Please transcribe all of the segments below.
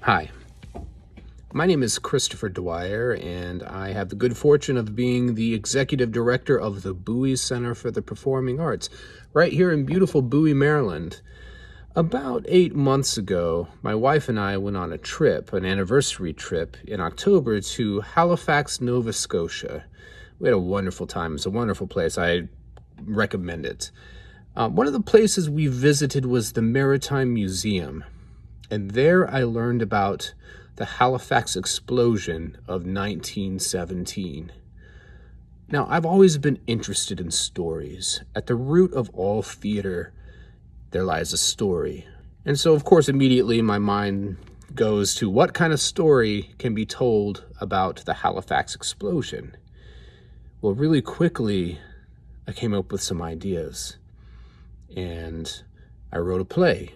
Hi, my name is Christopher Dwyer, and I have the good fortune of being the executive director of the Bowie Center for the Performing Arts, right here in beautiful Bowie, Maryland. About 8 months ago, my wife and I went on a trip, an anniversary trip, in October to Halifax, Nova Scotia. We had a wonderful time. It's a wonderful place. I recommend it. One of the places we visited was the Maritime Museum, and there I learned about the Halifax Explosion of 1917. Now, I've always been interested in stories. At the root of all theater, there lies a story. And so, of course, immediately my mind goes to what kind of story can be told about the Halifax Explosion? Well, really quickly, I came up with some ideas. And I wrote a play.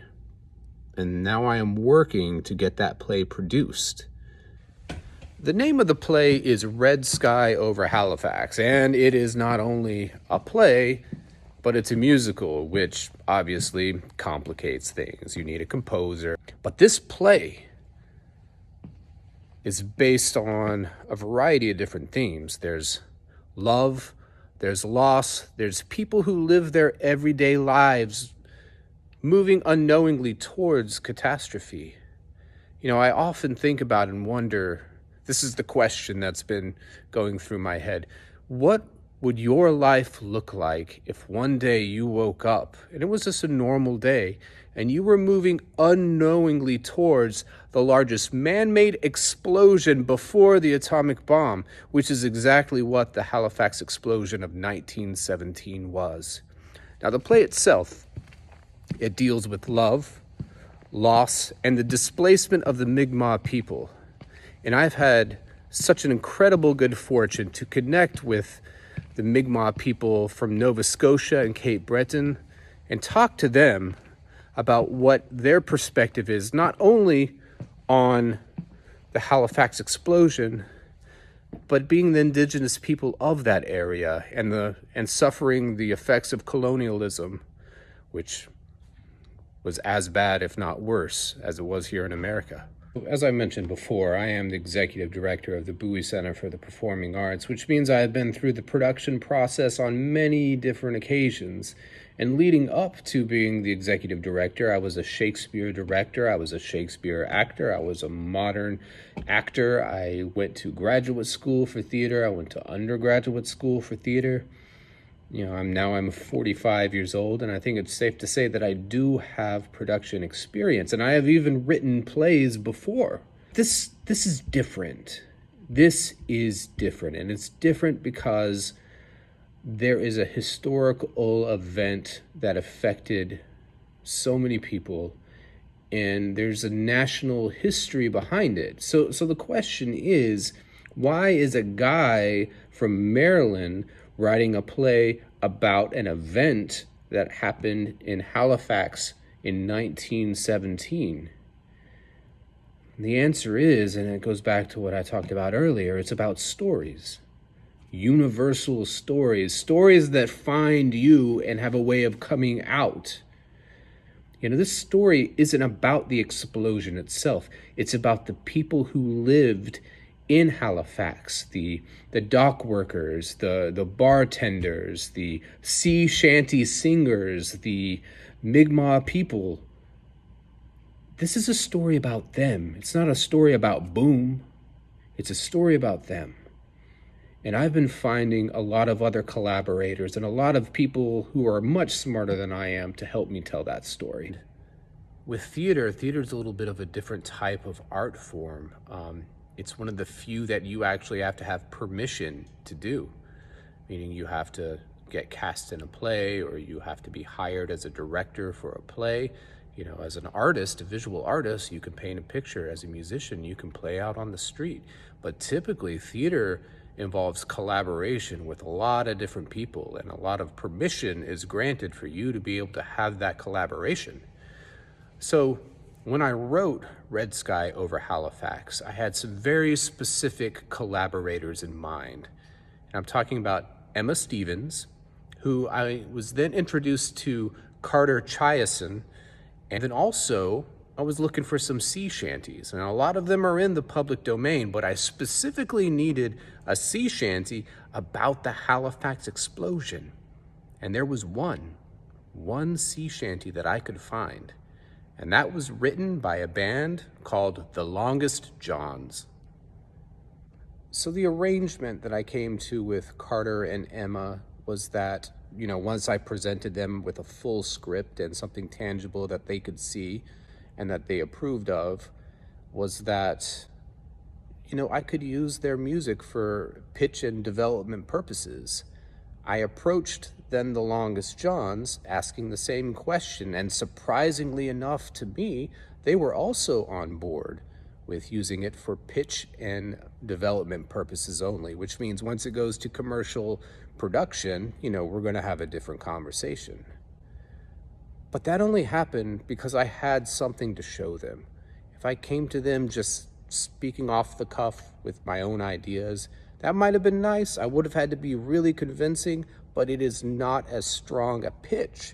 And now I am working to get that play produced. The name of the play is Red Sky Over Halifax, and it is not only a play, but it's a musical, which obviously complicates things. You need a composer. But this play is based on a variety of different themes. There's love, there's loss, there's people who live their everyday lives moving unknowingly towards catastrophe. You know, I often think about and wonder, this is the question that's been going through my head. What would your life look like if one day you woke up and it was just a normal day and you were moving unknowingly towards the largest man-made explosion before the atomic bomb, which is exactly what the Halifax Explosion of 1917 was. Now, the play itself, it deals with love, loss, and the displacement of the Mi'kmaq people. And I've had such an incredible good fortune to connect with the Mi'kmaq people from Nova Scotia and Cape Breton and talk to them about what their perspective is, not only on the Halifax Explosion, but being the indigenous people of that area and suffering the effects of colonialism, which was as bad, if not worse, as it was here in America. As I mentioned before, I am the executive director of the Bowie Center for the Performing Arts, which means I have been through the production process on many different occasions. And leading up to being the executive director, I was a Shakespeare director, I was a Shakespeare actor, I was a modern actor, I went to graduate school for theater, I went to undergraduate school for theater. You know, I'm 45 years old, and I think it's safe to say that I do have production experience, and I have even written plays before. This is different. This is different, and it's different because there is a historical event that affected so many people, and there's a national history behind it. So the question is, why is a guy from Maryland writing a play about an event that happened in Halifax in 1917? And the answer is, and it goes back to what I talked about earlier, it's about stories. Universal stories. Stories that find you and have a way of coming out. You know, this story isn't about the explosion itself. It's about the people who lived in Halifax, the dock workers, the bartenders, the sea shanty singers, the Mi'kmaq people. This is a story about them. It's not a story about boom. It's a story about them. And I've been finding a lot of other collaborators and a lot of people who are much smarter than I am to help me tell that story. With theater's a little bit of a different type of art form. It's one of the few that you actually have to have permission to do, meaning you have to get cast in a play or you have to be hired as a director for a play. You know, as an artist, a visual artist, you can paint a picture. As a musician, you can play out on the street. But typically, theater involves collaboration with a lot of different people, and a lot of permission is granted for you to be able to have that collaboration. So when I wrote Red Sky Over Halifax, I had some very specific collaborators in mind. And I'm talking about Emma Stevens, who I was then introduced to Carter Chiasson, and then also I was looking for some sea shanties, and a lot of them are in the public domain, but I specifically needed a sea shanty about the Halifax Explosion. And there was one sea shanty that I could find, and that was written by a band called The Longest Johns. So the arrangement that I came to with Carter and Emma was that, once I presented them with a full script and something tangible that they could see and that they approved of, was that, I could use their music for pitch and development purposes. I approached then The Longest Johns asking the same question, and surprisingly enough to me, they were also on board with using it for pitch and development purposes only, which means once it goes to commercial production, we're going to have a different conversation. But that only happened because I had something to show them. If I came to them just speaking off the cuff with my own ideas, that might have been nice. I would have had to be really convincing, but it is not as strong a pitch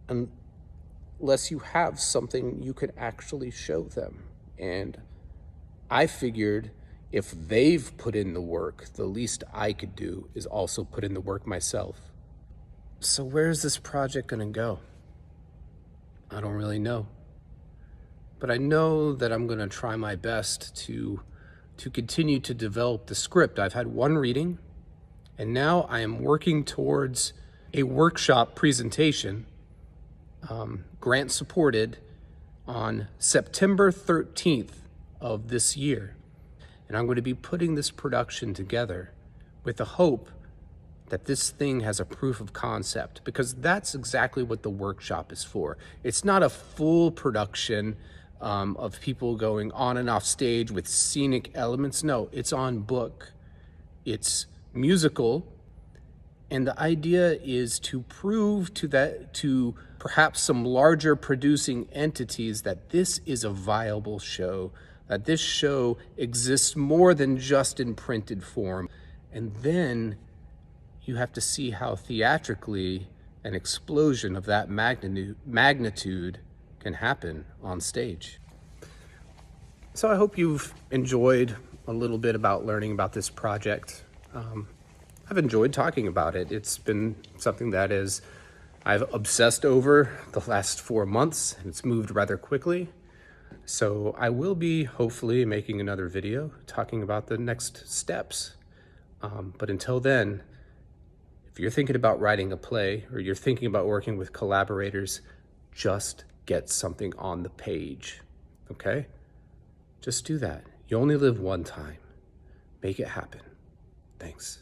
unless you have something you can actually show them. And I figured if they've put in the work, the least I could do is also put in the work myself. So where's this project gonna go? I don't really know. But I know that I'm gonna try my best to continue to develop the script. I've had one reading, and now I am working towards a workshop presentation, grant supported, on September 13th of this year. And I'm going to be putting this production together with the hope that this thing has a proof of concept, because that's exactly what the workshop is for. It's not a full production of people going on and off stage with scenic elements. No, it's on book, it's musical, and the idea is to prove to perhaps some larger producing entities that this is a viable show, that this show exists more than just in printed form. And then you have to see how theatrically an explosion of that magnitude can happen on stage. So I hope you've enjoyed a little bit about learning about this project. I've enjoyed talking about it. It's been something that I've obsessed over the last 4 months, and it's moved rather quickly. So I will be hopefully making another video talking about the next steps. But until then, if you're thinking about writing a play or you're thinking about working with collaborators, just get something on the page, okay? Just do that. You only live one time. Make it happen. Thanks.